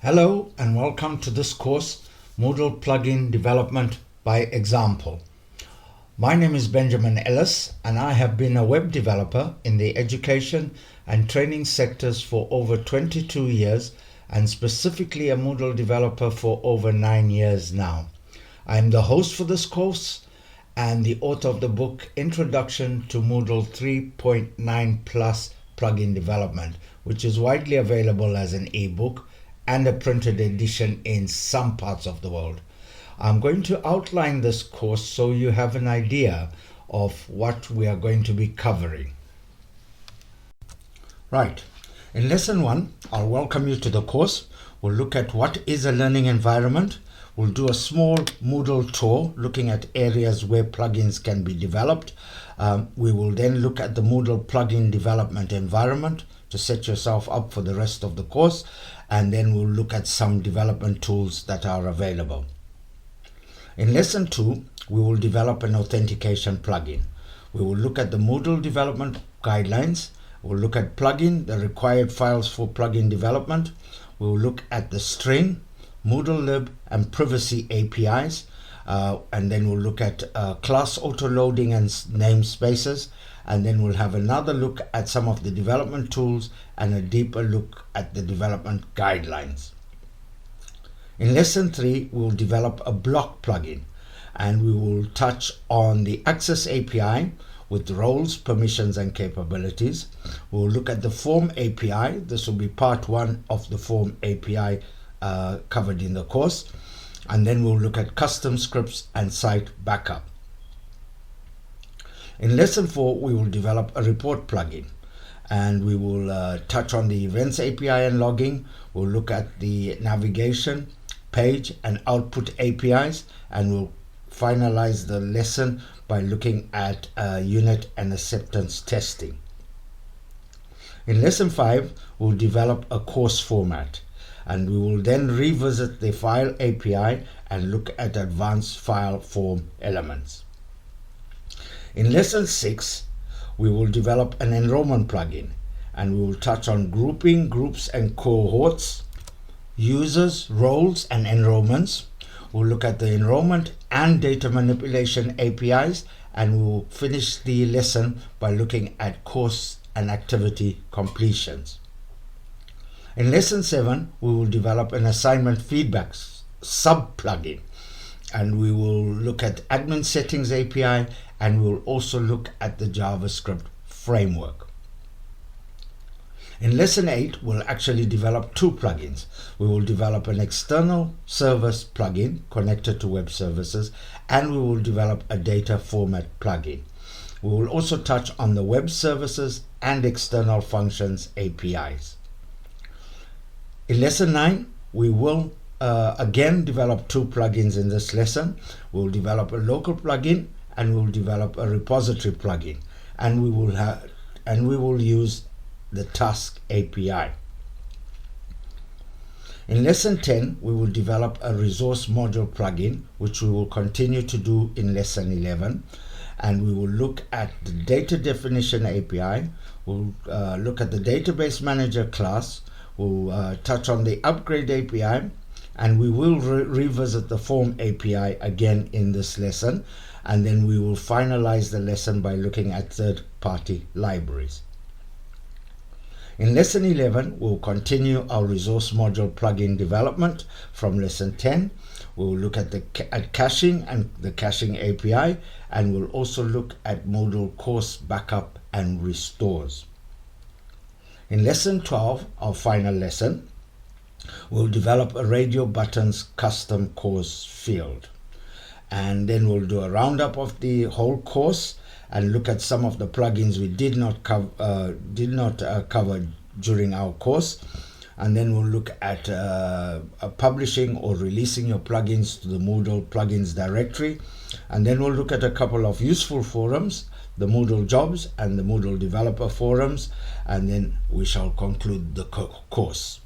Hello and welcome to this course, Moodle Plugin Development by Example. My name is Benjamin Ellis and I have been a web developer in the education and training sectors for over 22 years and specifically a Moodle developer for over 9 years now. I am the host for this course and the author of the book Introduction to Moodle 3.9 Plus Plugin Development, which is widely available as an ebook and a printed edition in some parts of the world. I'm going to outline this course so you have an idea of what we are going to be covering. Right, in lesson 1, I'll welcome you to the course. We'll look at what is a learning environment. We'll do a small Moodle tour looking at areas where plugins can be developed. We will then look at the Moodle plugin development environment to set yourself up for the rest of the course, and then we'll look at some development tools that are available. In lesson 2, we will develop an authentication plugin. We will look at the Moodle development guidelines. We'll look at plugin, the required files for plugin development. We'll look at the string, Moodle lib, and privacy APIs. And then we'll look at class auto-loading and namespaces. And then we'll have another look at some of the development tools and a deeper look at the development guidelines. In lesson 3, we'll develop a block plugin and we will touch on the Access API with roles, permissions and capabilities. We'll look at the Form API. This will be part 1 of the Form API covered in the course. And then we'll look at custom scripts and site backup. In lesson 4, we will develop a report plugin and we will touch on the Events API and logging. We'll look at the navigation, page and output APIs, and we'll finalize the lesson by looking at unit and acceptance testing. In lesson 5, we'll develop a course format and we will then revisit the File API and look at advanced file form elements. In lesson 6, we will develop an enrollment plugin and we will touch on grouping, groups and cohorts, users, roles and enrollments. We'll look at the enrollment and data manipulation APIs, and we will finish the lesson by looking at course and activity completions. In lesson 7, we will develop an assignment feedback sub-plugin and we will look at admin settings API, and we will also look at the JavaScript framework. In lesson 8, we'll actually develop 2 plugins. We will develop an external service plugin connected to web services, and we will develop a data format plugin. We will also touch on the web services and external functions APIs. In lesson 9, we will again develop 2 plugins in this lesson. We'll develop a local plugin and we'll develop a repository plugin, and we will use the task API. In lesson 10, we will develop a resource module plugin, which we will continue to do in lesson 11, and we will look at the data definition API. We'll look at the database manager class. We'll touch on the upgrade API, and we will revisit the form API again in this lesson, and then we will finalize the lesson by looking at third-party libraries. In lesson 11, we'll continue our resource module plugin development from lesson 10. We'll look at caching and the caching API, and we'll also look at Moodle course backup and restores. In lesson 12, our final lesson, we'll develop a radio buttons custom course field. And then we'll do a roundup of the whole course and look at some of the plugins we did not cover during our course. And then we'll look at publishing or releasing your plugins to the Moodle plugins directory. And then we'll look at a couple of useful forums, the Moodle jobs and the Moodle developer forums. And then we shall conclude the course.